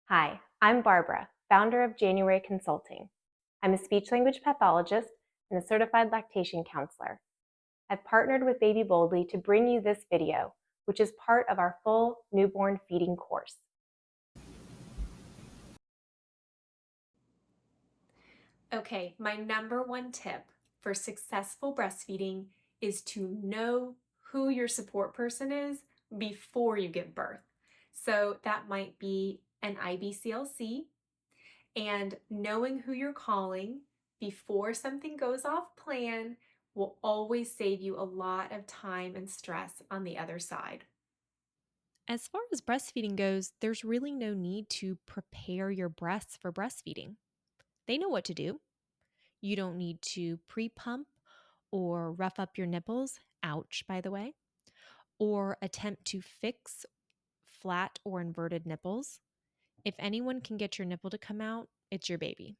Hi, I'm Barbara, founder of January Consulting. I'm a speech-language pathologist and a certified lactation counselor. I've partnered with Baby Boldly to bring you this video, which is part of our full newborn feeding course. Okay, my number one tip for successful breastfeeding is to know who your support person is before you give birth. So that might be an IBCLC, and knowing who you're calling before something goes off plan will always save you a lot of time and stress on the other side. As far as breastfeeding goes, there's really no need to prepare your breasts for breastfeeding. They know what to do. You don't need to pre pump or rough up your nipples, ouch, by the way, or attempt to fix flat or inverted nipples. If anyone can get your nipple to come out, it's your baby.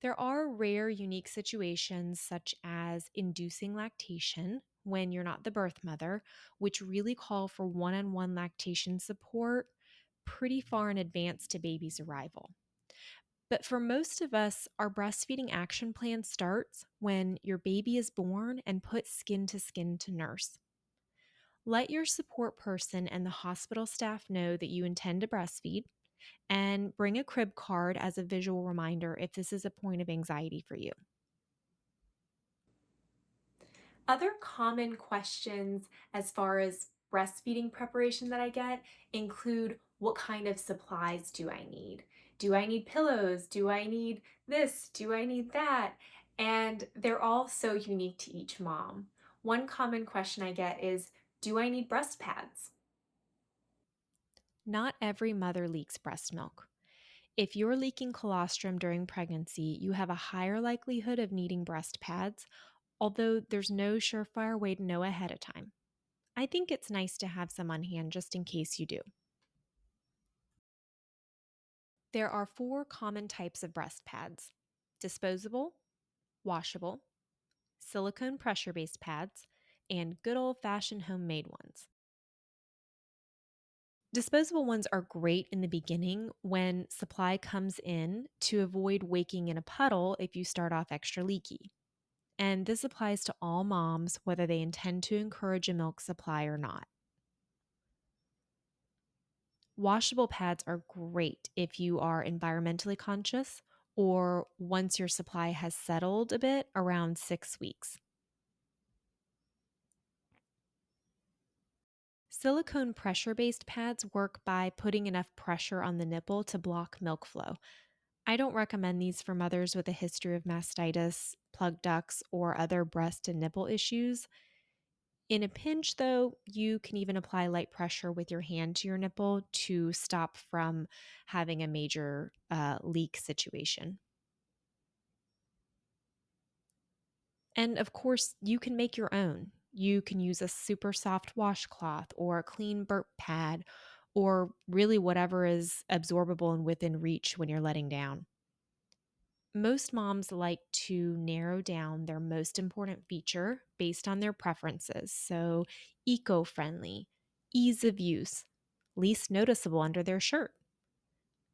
There are rare, unique situations such as inducing lactation when you're not the birth mother, which really call for one on one lactation support pretty far in advance to baby's arrival. But for most of us, our breastfeeding action plan starts when your baby is born and put skin to nurse. Let your support person and the hospital staff know that you intend to breastfeed and bring a crib card as a visual reminder if this is a point of anxiety for you. Other common questions as far as breastfeeding preparation that I get include what kind of supplies do I need? Do I need pillows? Do I need this? Do I need that? And they're all so unique to each mom. One common question I get is, do I need breast pads? Not every mother leaks breast milk. If you're leaking colostrum during pregnancy, you have a higher likelihood of needing breast pads, although there's no surefire way to know ahead of time. I think it's nice to have some on hand just in case you do. There are four common types of breast pads: disposable, washable, silicone pressure based pads, and good old fashioned homemade ones. Disposable ones are great in the beginning when supply comes in to avoid waking in a puddle if you start off extra leaky. And this applies to all moms, whether they intend to encourage a milk supply or not. Washable pads are great if you are environmentally conscious or once your supply has settled a bit around 6 weeks. Silicone pressure based pads work by putting enough pressure on the nipple to block milk flow. I don't recommend these for mothers with a history of mastitis, plug ducts, or other breast and nipple issues. In a pinch, though, you can even apply light pressure with your hand to your nipple to stop from having a major leak situation. And of course, you can make your own. You can use a super soft washcloth or a clean burp pad or really whatever is absorbable and within reach when you're letting down. Most moms like to narrow down their most important feature based on their preferences. So, eco friendly, ease of use, least noticeable under their shirt,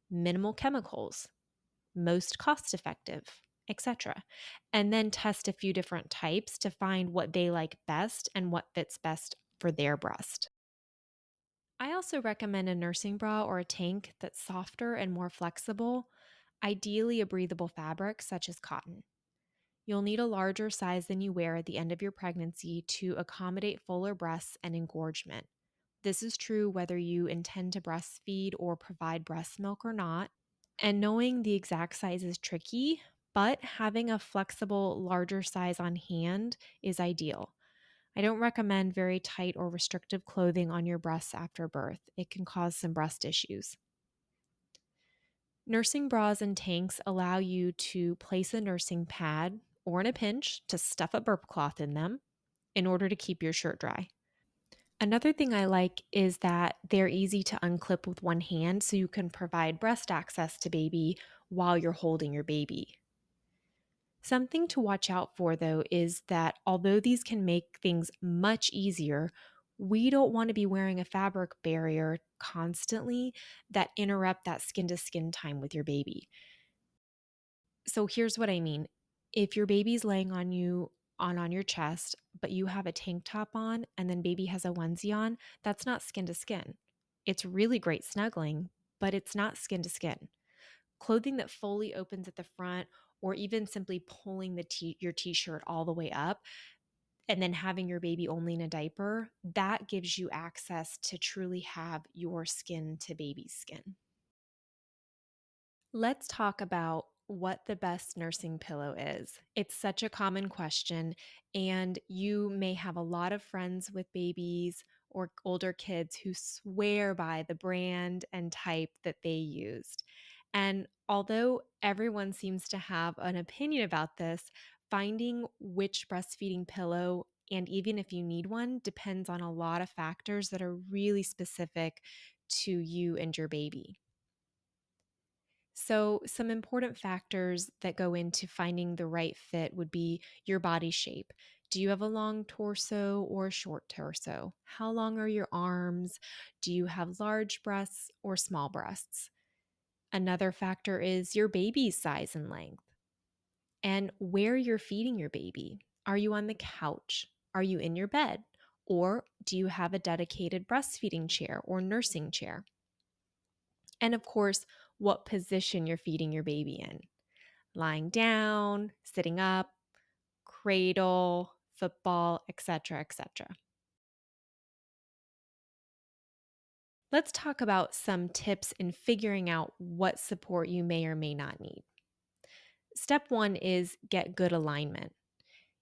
minimal chemicals, most cost effective, etc. And then test a few different types to find what they like best and what fits best for their breast. I also recommend a nursing bra or a tank that's softer and more flexible, ideally a breathable fabric such as cotton. You'll need a larger size than you wear at the end of your pregnancy to accommodate fuller breasts and engorgement. This is true whether you intend to breastfeed or provide breast milk or not. And knowing the exact size is tricky, but having a flexible, larger size on hand is ideal. I don't recommend very tight or restrictive clothing on your breasts after birth. It can cause some breast issues. Nursing bras and tanks allow you to place a nursing pad or, in a pinch, to stuff a burp cloth in them in order to keep your shirt dry. Another thing I like is that they're easy to unclip with one hand so you can provide breast access to baby while you're holding your baby. Something to watch out for, though, is that although these can make things much easier, We don't want to be wearing a fabric barrier constantly that interrupt that skin to skin time with your baby. So here's what I mean. If your baby's laying on your chest, but you have a tank top on and then baby has a onesie on, that's not skin to skin. It's really great snuggling, but it's not skin to skin. Clothing that fully opens at the front or even simply pulling your t-shirt all the way up and then having your baby only in a diaper, that gives you access to truly have your skin to baby's skin. Let's talk about what the best nursing pillow is. It's such a common question, and you may have a lot of friends with babies or older kids who swear by the brand and type that they used. And although everyone seems to have an opinion about this, finding which breastfeeding pillow, and even if you need one, depends on a lot of factors that are really specific to you and your baby. So, some important factors that go into finding the right fit would be your body shape. Do you have a long torso or a short torso? How long are your arms? Do you have large breasts or small breasts? Another factor is your baby's size and length and where you're feeding your baby. Are you on the couch? Are you in your bed? Or do you have a dedicated breastfeeding chair or nursing chair? And of course, what position you're feeding your baby in: lying down, sitting up, cradle, football, etc., etc. Let's talk about some tips in figuring out what support you may or may not need. Step one is get good alignment.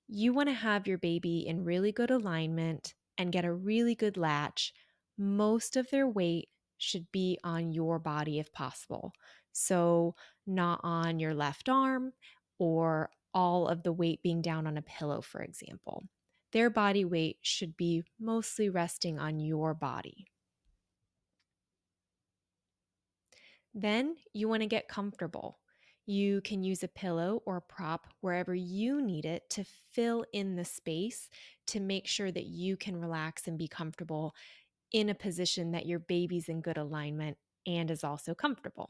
You want to have your baby in really good alignment and get a really good latch. Most of their weight should be on your body if possible. So, not on your left arm or all of the weight being down on a pillow, for example. Their body weight should be mostly resting on your body. Then you want to get comfortable. You can use a pillow or a prop wherever you need it to fill in the space to make sure that you can relax and be comfortable in a position that your baby's in good alignment and is also comfortable.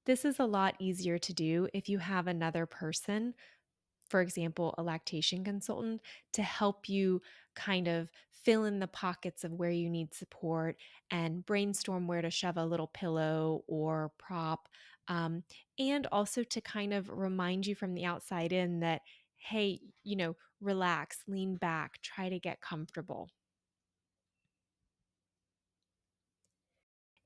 This is a lot easier to do if you have another person, for example, a lactation consultant, to help you kind of fill in the pockets of where you need support and brainstorm where to shove a little pillow or prop. Um, and also to kind of remind you from the outside in that, hey, relax, lean back, try to get comfortable.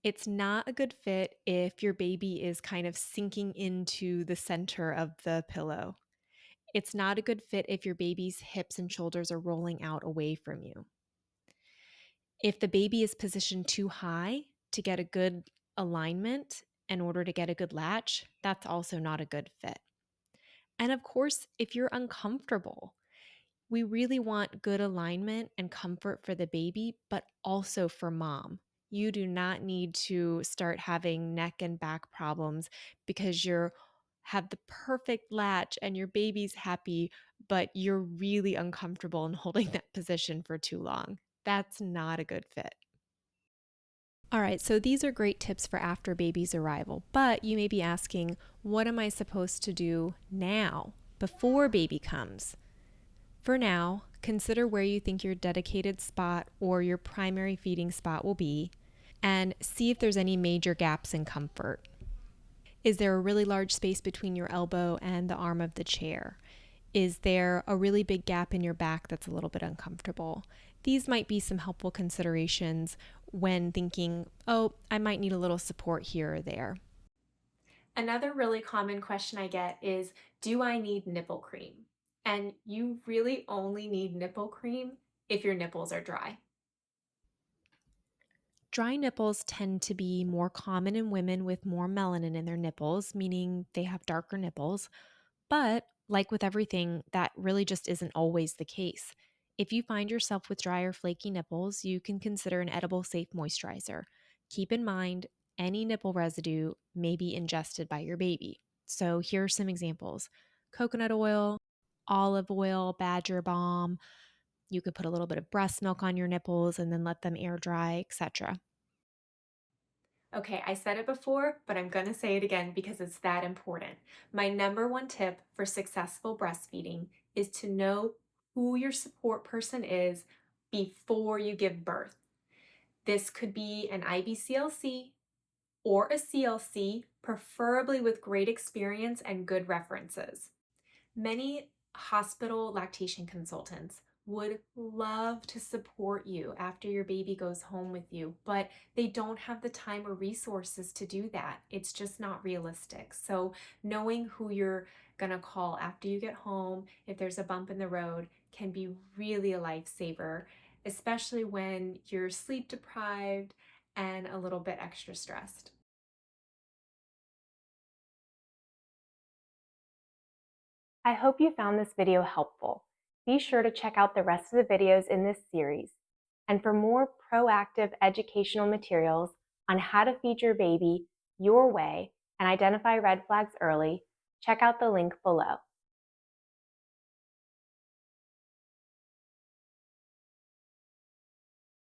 It's not a good fit if your baby is kind of sinking into the center of the pillow. It's not a good fit if your baby's hips and shoulders are rolling out away from you. If the baby is positioned too high to get a good alignment in order to get a good latch, that's also not a good fit. And of course, if you're uncomfortable, we really want good alignment and comfort for the baby, but also for mom. You do not need to start having neck and back problems because you're have the perfect latch and your baby's happy, but you're really uncomfortable in holding that position for too long. That's not a good fit. All right, so these are great tips for after baby's arrival, but you may be asking, what am I supposed to do now, before baby comes? For now, consider where you think your dedicated spot or your primary feeding spot will be and see if there's any major gaps in comfort. Is there a really large space between your elbow and the arm of the chair? Is there a really big gap in your back that's a little bit uncomfortable? These might be some helpful considerations when thinking, oh, I might need a little support here or there. Another really common question I get is, do I need nipple cream? And you really only need nipple cream if your nipples are dry. Dry nipples tend to be more common in women with more melanin in their nipples, meaning they have darker nipples. But like with everything, that really just isn't always the case. If you find yourself with dry or flaky nipples, you can consider an edible safe moisturizer. Keep in mind, any nipple residue may be ingested by your baby. So here are some examples: coconut oil, olive oil, badger balm. You could put a little bit of breast milk on your nipples and then let them air dry, etc. Okay, I said it before, but I'm going to say it again because it's that important. My number one tip for successful breastfeeding is to know who your support person is before you give birth. This could be an IBCLC or a CLC, preferably with great experience and good references. Many hospital lactation consultants would love to support you after your baby goes home with you, but they don't have the time or resources to do that. It's just not realistic. So knowing who you're going to call after you get home, if there's a bump in the road, can be really a lifesaver, especially when you're sleep deprived and a little bit extra stressed. I hope you found this video helpful. Be sure to check out the rest of the videos in this series. And for more proactive educational materials on how to feed your baby your way and identify red flags early, check out the link below.